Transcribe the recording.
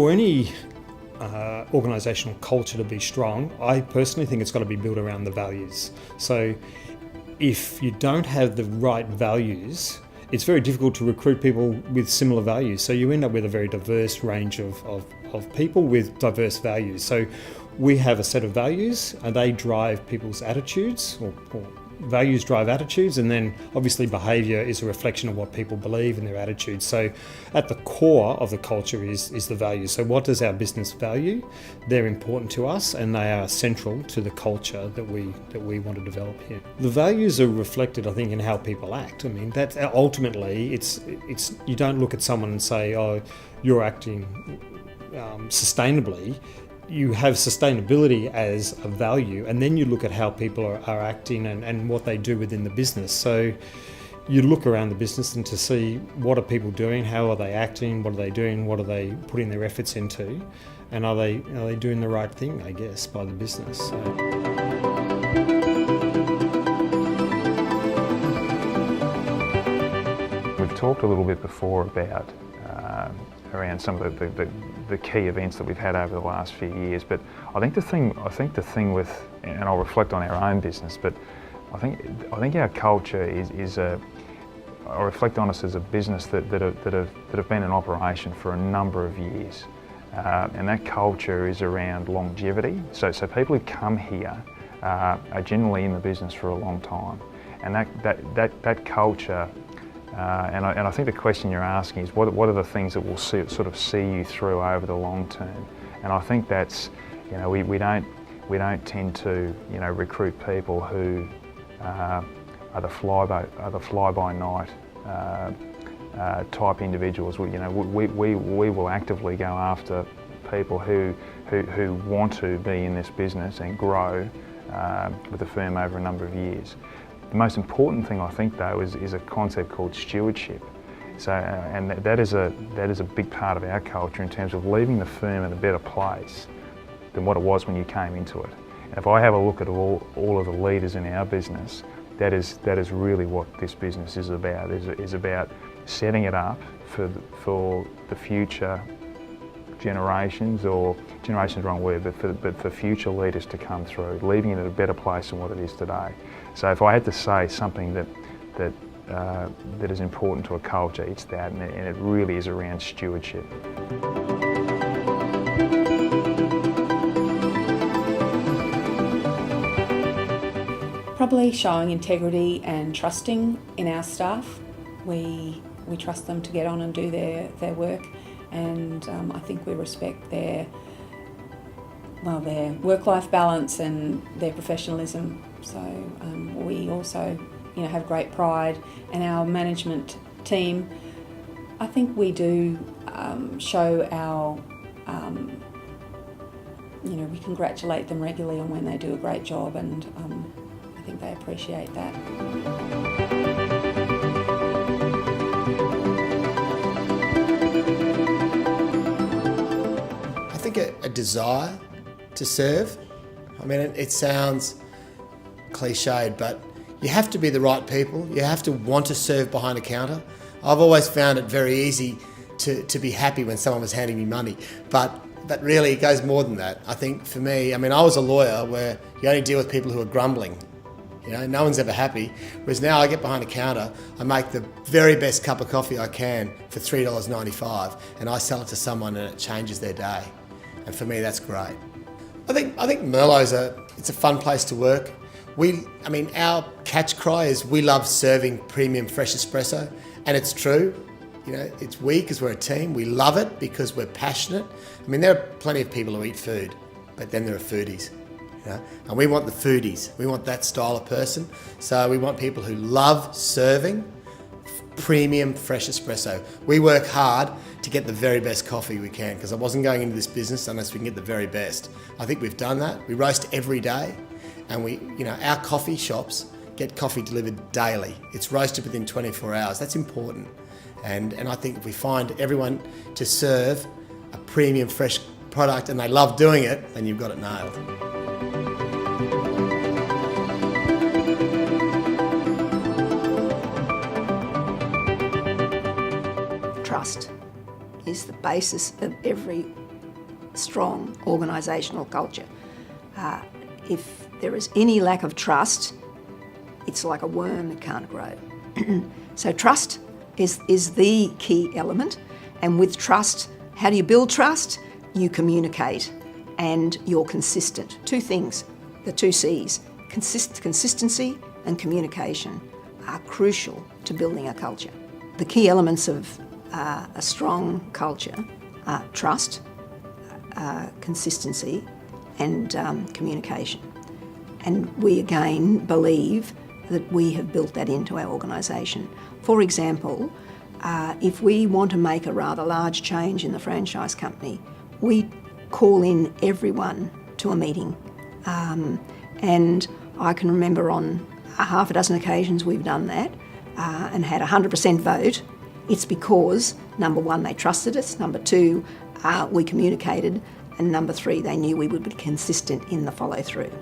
For any organisational culture to be strong, I personally think it's got to be built around the values. So if you don't have the right values, it's very difficult to recruit people with similar values. So you end up with a very diverse range of people with diverse values. So we have a set of values and they drive people's attitudes, or values drive attitudes, and then obviously behaviour is a reflection of what people believe in their attitudes. So at the core of the culture is the values. So what does our business value? They're important to us and they are central to the culture that we want to develop here. The values are reflected, I think, in how people act. I mean, that ultimately it's you don't look at someone and say, oh, you're acting sustainably. You have sustainability as a value, and then you look at how people are acting and what they do within the business. So you look around the business and to see what are people doing, how are they acting, what are they doing, what are they putting their efforts into, and are they doing the right thing, I guess, by the business. So. We've talked a little bit before about around some of the key events that we've had over the last few years, but I think the thing with, and I'll reflect on our own business, but I think our culture I reflect on us as a business that have been in operation for a number of years, and that culture is around longevity. So people who come here are generally in the business for a long time, and that culture. And I think the question you're asking is what are the things that will sort of see you through over the long term? And I think that's, we don't tend to recruit people who are the fly-by-night type individuals. We will actively go after people who want to be in this business and grow with the firm over a number of years. The most important thing, I think, though, is a concept called stewardship. So, and that is a big part of our culture in terms of leaving the firm in a better place than what it was when you came into it. And if I have a look at all of the leaders in our business, that is really what this business is about. Is about setting it up for the future generations, or generation's the wrong word, but for future leaders to come through, leaving it in a better place than what it is today. So if I had to say something that is important to a culture, it's that, and it really is around stewardship. Probably showing integrity and trusting in our staff. We trust them to get on and do their work, and I think we respect their work-life balance and their professionalism. So we also have great pride in our management team. I think we do show our, we congratulate them regularly on when they do a great job, and I think they appreciate that. I think a desire to serve. I mean, it sounds cliched, but you have to be the right people. You have to want to serve behind a counter. I've always found it very easy to be happy when someone was handing me money, but really it goes more than that. I think for me, I mean, I was a lawyer where you only deal with people who are grumbling. No one's ever happy. Whereas now I get behind a counter, I make the very best cup of coffee I can for $3.95, and I sell it to someone and it changes their day. And for me, that's great. I think Merlot's it's a fun place to work. Our catch cry is we love serving premium fresh espresso, and it's true. It's we because we're a team. We love it because we're passionate. I mean, there are plenty of people who eat food, but then there are foodies. And we want the foodies. We want that style of person. So we want people who love serving premium fresh espresso. We work hard to get the very best coffee we can, because I wasn't going into this business unless we can get the very best. I think we've done that. We roast every day, and our coffee shops get coffee delivered daily. It's roasted within 24 hours. That's important. And I think if we find everyone to serve a premium fresh product and they love doing it, then you've got it nailed. Trust is the basis of every strong organisational culture. If there is any lack of trust, it's like a worm that can't grow. So trust is the key element, and with trust, how do you build trust? You communicate and you're consistent. Two things, the two C's, consistency and communication are crucial to building a culture. The key elements of a strong culture are trust, consistency and communication. And we again believe that we have built that into our organisation. For example, if we want to make a rather large change in the franchise company, we call in everyone to a meeting. And I can remember on a half a dozen occasions we've done that and had 100% vote. It's because, number one, they trusted us, number two, we communicated, and number three, they knew we would be consistent in the follow-through.